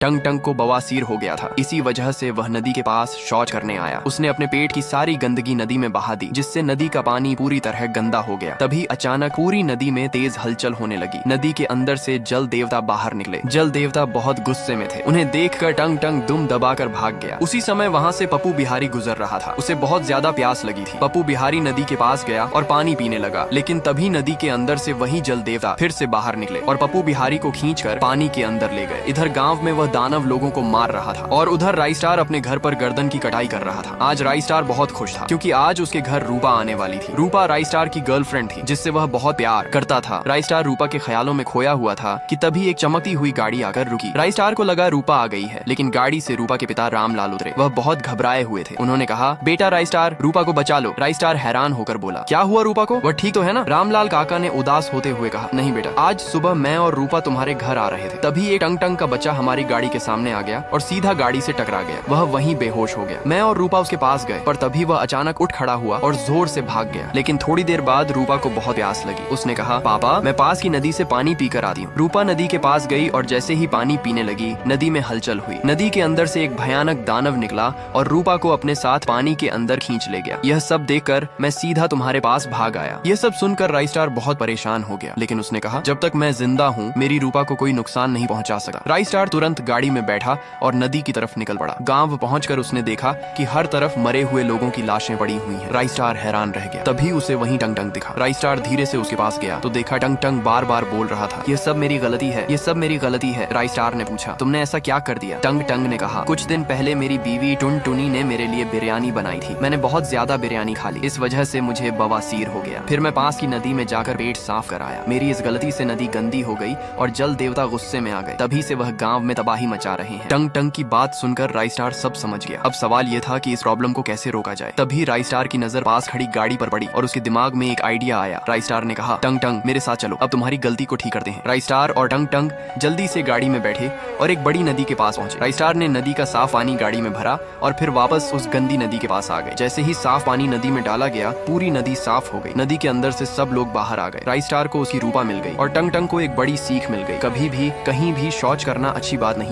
टंग टंग को बवासीर हो गया था। इसी वजह से वह नदी के पास शौच करने आया। उसने अपने पेट की सारी गंदगी नदी में बहा दी, जिससे नदी का पानी पूरी तरह गंदा हो गया। तभी अचानक पूरी नदी में तेज हलचल होने लगी। नदी के अंदर से जल देवता बाहर निकले। जल देवता बहुत गुस्से में थे। उन्हें देखकर टंग टंग दुम दबाकर भाग गया। उसी समय वहाँ से पप्पू बिहारी गुजर रहा था। उसे बहुत ज्यादा प्यास लगी थी। पप्पू बिहारी नदी के पास गया और पानी पीने लगा, लेकिन तभी नदी के अंदर से वही जल देवता फिर से बाहर निकले और पप्पू बिहारी को खींचकर पानी के अंदर ले गए। इधर गाँव में वह दानव लोगों को मार रहा था और उधर राइस्टार अपने घर पर गर्दन की कटाई कर रहा था। आज राइस्टार बहुत खुश था, क्योंकि आज उसके घर रूपा आने वाली थी। रूपा राइस्टार की गर्लफ्रेंड थी, जिससे वह बहुत प्यार करता था। राइस्टार रूपा के ख्यालों में खोया हुआ था कि तभी एक चमकती हुई गाड़ी आकर रुकी। राइस्टार को लगा रूपा आ गई है, लेकिन गाड़ी से रूपा के पिता रामलाल उतरे। वह बहुत घबराए हुए थे। उन्होंने कहा, बेटा राइस्टार, रूपा को बचा लो। राइस्टार हैरान होकर बोला, क्या हुआ रूपा को? वह ठीक तो है ना? रामलाल काका ने उदास होते हुए कहा, नहीं बेटा, आज सुबह मैं और रूपा तुम्हारे घर आ रहे थे, तभी एक टंग टंग का बच्चा हमारी गाड़ी के सामने आ गया और सीधा गाड़ी से टकरा गया। वह वहीं बेहोश हो गया। मैं और रूपा उसके पास गए, पर तभी वह अचानक उठ खड़ा हुआ और जोर से भाग गया। लेकिन थोड़ी देर बाद रूपा को बहुत प्यास लगी। उसने कहा, पापा, मैं पास की नदी से पानी पीकर आती हूँ। रूपा नदी के पास गई और जैसे ही पानी पीने लगी, नदी में हलचल हुई। नदी के अंदर से एक भयानक दानव निकला और रूपा को अपने साथ पानी के अंदर खींच ले गया। यह सब देखकर मैं सीधा तुम्हारे पास भाग आया। यह सब सुनकर राइस्टार बहुत परेशान हो गया, लेकिन उसने कहा, जब तक मैं जिंदा हूँ, मेरी रूपा को कोई नुकसान नहीं पहुँचा सकता। राइस्टार तुरंत गाड़ी में बैठा और नदी की तरफ निकल पड़ा। गांव पहुंचकर उसने देखा कि हर तरफ मरे हुए लोगों की लाशें पड़ी हुई हैं। राइस्टार हैरान रह गया। तभी उसे वहीं टंग टंग दिखा। राइस्टार धीरे से उसके पास गया तो देखा टंग टंग बार बार बोल रहा था, ये सब मेरी गलती है, ये सब मेरी गलती है। राइस्टार ने पूछा, तुमने ऐसा क्या कर दिया? टंग टंग ने कहा, कुछ दिन पहले मेरी बीवी टुन टुनी ने मेरे लिए बिरयानी बनाई थी। मैंने बहुत ज्यादा बिरयानी खा ली, इस वजह से मुझे बवासीर हो गया। फिर मैं पास की नदी में जाकर पेट साफ कराया। मेरी इस गलती से नदी गंदी हो गई और जल देवता गुस्से में आ गए। तभी से वह गाँव में तबाही मचा रहे हैं। टंग टंग की बात सुनकर राइस्टार सब समझ गया। अब सवाल यह था कि इस प्रॉब्लम को कैसे रोका जाए। तभी राइस्टार की नजर पास खड़ी गाड़ी पर पड़ी और उसके दिमाग में एक आइडिया आया। राइस्टार ने कहा, टंग टंग, मेरे साथ चलो, अब तुम्हारी गलती को ठीक करते हैं। राइस्टार और टंग टंग जल्दी से गाड़ी में बैठे और एक बड़ी नदी के पास पहुंचे। राइस्टार ने नदी का साफ पानी गाड़ी में भरा और फिर वापस उस गंदी नदी के पास आ गए। जैसे ही साफ पानी नदी में डाला गया, पूरी नदी साफ हो गई। नदी के अंदर से सब लोग बाहर आ गए। राइस्टार को उसकी रूपा मिल गई और टंग टंग को एक बड़ी सीख मिल गई, कभी भी कहीं भी शौच करना अच्छी बात नहीं।